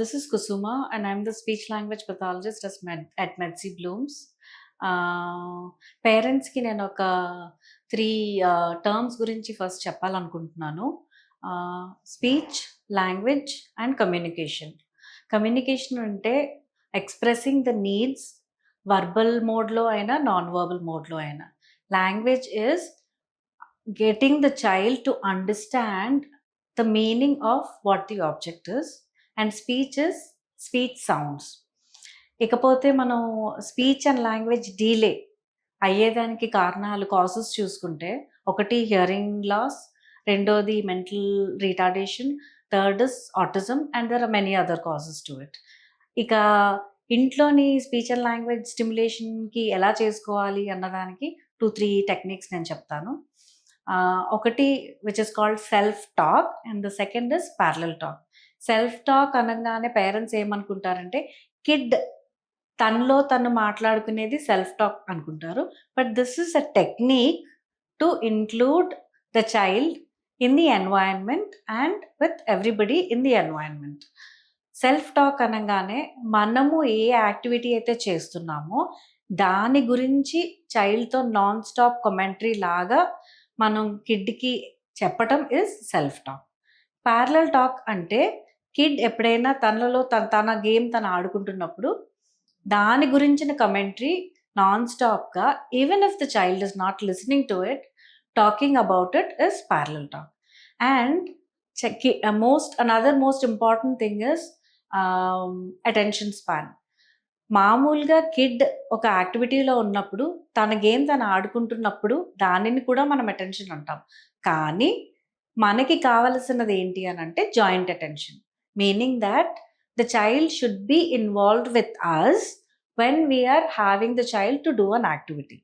This is Kusuma, and I'm the speech language pathologist at Medsi Blooms. పేరెంట్స్కి నేను ఒక three terms గురించి first చెప్పాలనుకుంటున్నాను. Speech, language and communication. Communication అంటే expressing the needs verbal మోడ్లో అయినా నాన్ వర్బల్ మోడ్లో అయినా. Language is getting the child to understand the meaning of what the object is, and speech is speech sounds. ఇకపోతే మనం speech and language delay అయ్యేదానికి కారణాలు causes చూసుకుంటే, ఒకటి హియరింగ్ లాస్, రెండోది mental retardation, third is autism, and there are many other causes to it. ఇక ఇంట్లోని speech and language స్టిమ్యులేషన్కి ఎలా చేసుకోవాలి అన్నదానికి 2-3 టెక్నిక్స్ నేను చెప్తాను. ఒకటి which is called self talk, and the second is parallel talk. Self talk అనగానే పేరెంట్స్ ఏమనుకుంటారంటే కిడ్ తనలో తను మాట్లాడుకునేది సెల్ఫ్ టాక్ అనుకుంటారు. But this is a technique to include the child in the environment and with everybody in the environment. Self talk అనగానే మనము ఏ activity అయితే చేస్తున్నామో దాని గురించి చైల్డ్తో నాన్ స్టాప్ కామెంటరీ లాగా మనం కిడ్కి చెప్పటం is self talk. Parallel talk అంటే కిడ్ ఎప్పుడైనా తనలో తన గేమ్ తను ఆడుకుంటున్నప్పుడు దాని గురించిన కమెంటరీ నాన్ స్టాప్గా, even if the child is not listening to it, talking about it is parallel talk. And another most important thing is attention span. మామూలుగా కిడ్ ఒక యాక్టివిటీలో ఉన్నప్పుడు తన గేమ్ తను ఆడుకుంటున్నప్పుడు దానిని కూడా మనం అటెన్షన్ అంటాం. కానీ మనకి కావలసినది ఏంటి అని అంటే joint attention, meaning that the child should be involved with us when we are having the child to do an activity.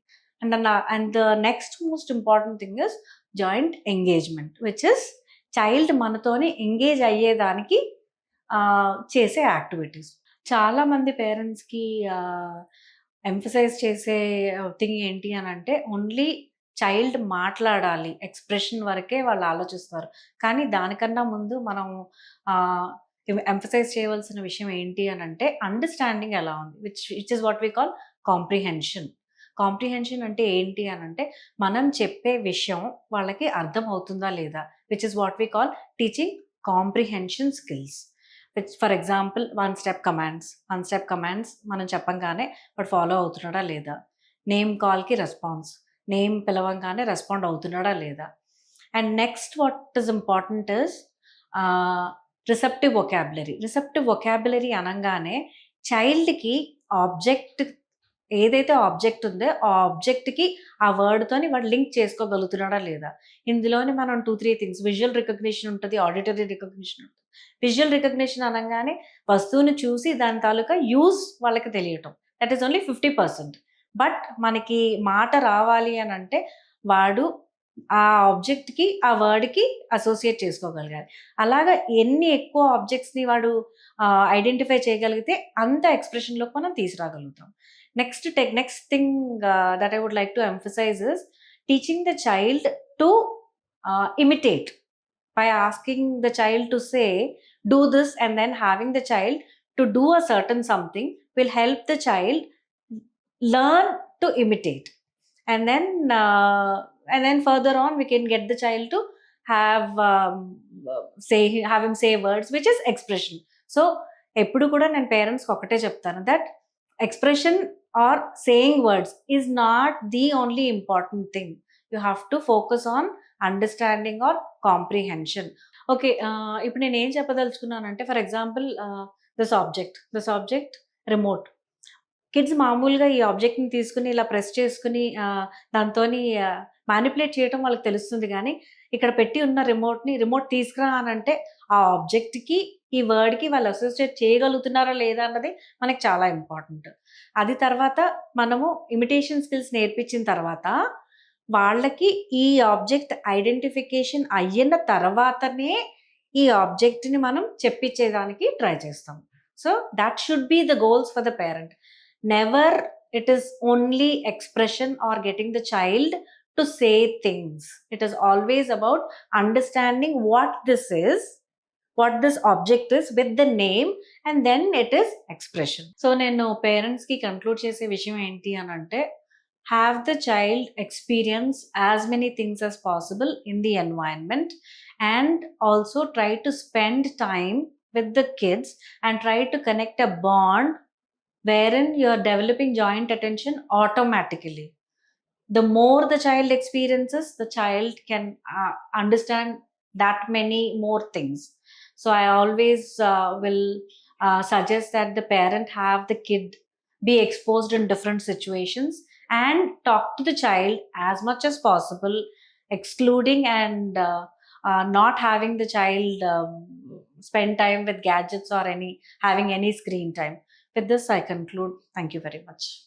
And the next most important thing is joint engagement, which is child మనతోని engage అయ్యేదానికి చేసే activities. చాలామంది పేరెంట్స్కి emphasize చేసే thing ఏంటి అని అంటే only child మాట్లాడాలి, ఎక్స్ప్రెషన్ వరకే వాళ్ళు ఆలోచిస్తారు. కానీ దానికన్నా ముందు మనం ఎంఫసైజ్ చేయవలసిన విషయం ఏంటి అని అంటే అండర్స్టాండింగ్ ఎలా ఉంది, which is what we call comprehension. Comprehension అంటే ఏంటి అని అంటే మనం చెప్పే విషయం వాళ్ళకి అర్థం అవుతుందా లేదా, which is what we call teaching comprehension skills. For example one step commands మనం చెప్పంగానే వాడు ఫాలో అవుతున్నాడా లేదా, నేమ్ కాల్కి రెస్పాన్స్, నేమ్ పిలవంగానే రెస్పాండ్ అవుతున్నాడా లేదా. And next what is important is receptive vocabulary అనగానే చైల్డ్కి ఆబ్జెక్ట్ ఏదైతే ఆబ్జెక్ట్ ఉందో ఆ ఆబ్జెక్ట్కి ఆ వర్డ్తోని వాడు లింక్ చేసుకోగలుగుతున్నాడా లేదా. ఇందులోని మనం 2-3 థింగ్స్, విజువల్ రికగ్నిషన్ ఉంటుంది, ఆడిటరీ రికగ్నిషన్ ఉంటుంది. విజువల్ రికగ్నిషన్ అనగానే వస్తువుని చూసి దాని తాలూకా యూజ్ వాళ్ళకి తెలియటం, దట్ ఈస్ ఓన్లీ 50%. బట్ మనకి మాట రావాలి అని అంటే వాడు ఆ ఆబ్జెక్ట్కి ఆ వర్డ్కి అసోసియేట్ చేసుకోగలగాలి. అలాగా ఎన్ని ఎక్కువ ఆబ్జెక్ట్స్ని వాడు ఐడెంటిఫై చేయగలిగితే అంత ఎక్స్ప్రెషన్లోకి మనం తీసుకురాగలుగుతాం. Next thing that I would like to emphasize is teaching the child to imitate by asking the child to say do this, and then having the child to do a certain something will help the child learn to imitate. And then further on we can get the child to have him say words which is expression. So ఎప్పుడు కూడా నేను పేరెంట్స్కి ఒకటే చెప్తాను, that expression or saying words is not the only important thing. You have to focus on understanding or comprehension. Okay, ఇప్పుడు నేను ఏం చెప్పదలుచుకున్నానంటే, for example this object remote. Kids మామూలుగా ఈ ఆబ్జెక్ట్ని తీసుకుని ఇలా ప్రెస్ చేసుకుని దాంతో మ్యానిపులేట్ చేయడం వాళ్ళకి తెలుస్తుంది. కానీ ఇక్కడ పెట్టి ఉన్న రిమోట్ తీసుకురా అని అంటే ఆ ఆబ్జెక్ట్కి ఈ వర్డ్కి వాళ్ళు అసోసియేట్ చేయగలుగుతున్నారా లేదా అన్నది మనకి చాలా ఇంపార్టెంట్. అది తర్వాత మనము ఇమిటేషన్ స్కిల్స్ నేర్పించిన తర్వాత వాళ్ళకి ఈ ఆబ్జెక్ట్ ఐడెంటిఫికేషన్ అయిన తర్వాతనే ఈ ఆబ్జెక్ట్ని మనం చెప్పించేదానికి ట్రై చేస్తాం. So that should be the goals for the parent. Never it is only expression or getting the child to say things. It is always about understanding what this is, what this object is with the name, and then it is expression. So నేను parents కి conclude చేసే విషయం ఏంటి అని అంటే, have the child experience as many things as possible in the environment, and also try to spend time with the kids and try to connect a bond wherein you are developing joint attention automatically. The more the child experiences, the child can understand that many more things. So I always will suggest that the parent have the kid be exposed in different situations and talk to the child as much as possible, excluding and not having the child spend time with gadgets or any having any screen time. With this I conclude. Thank you very much.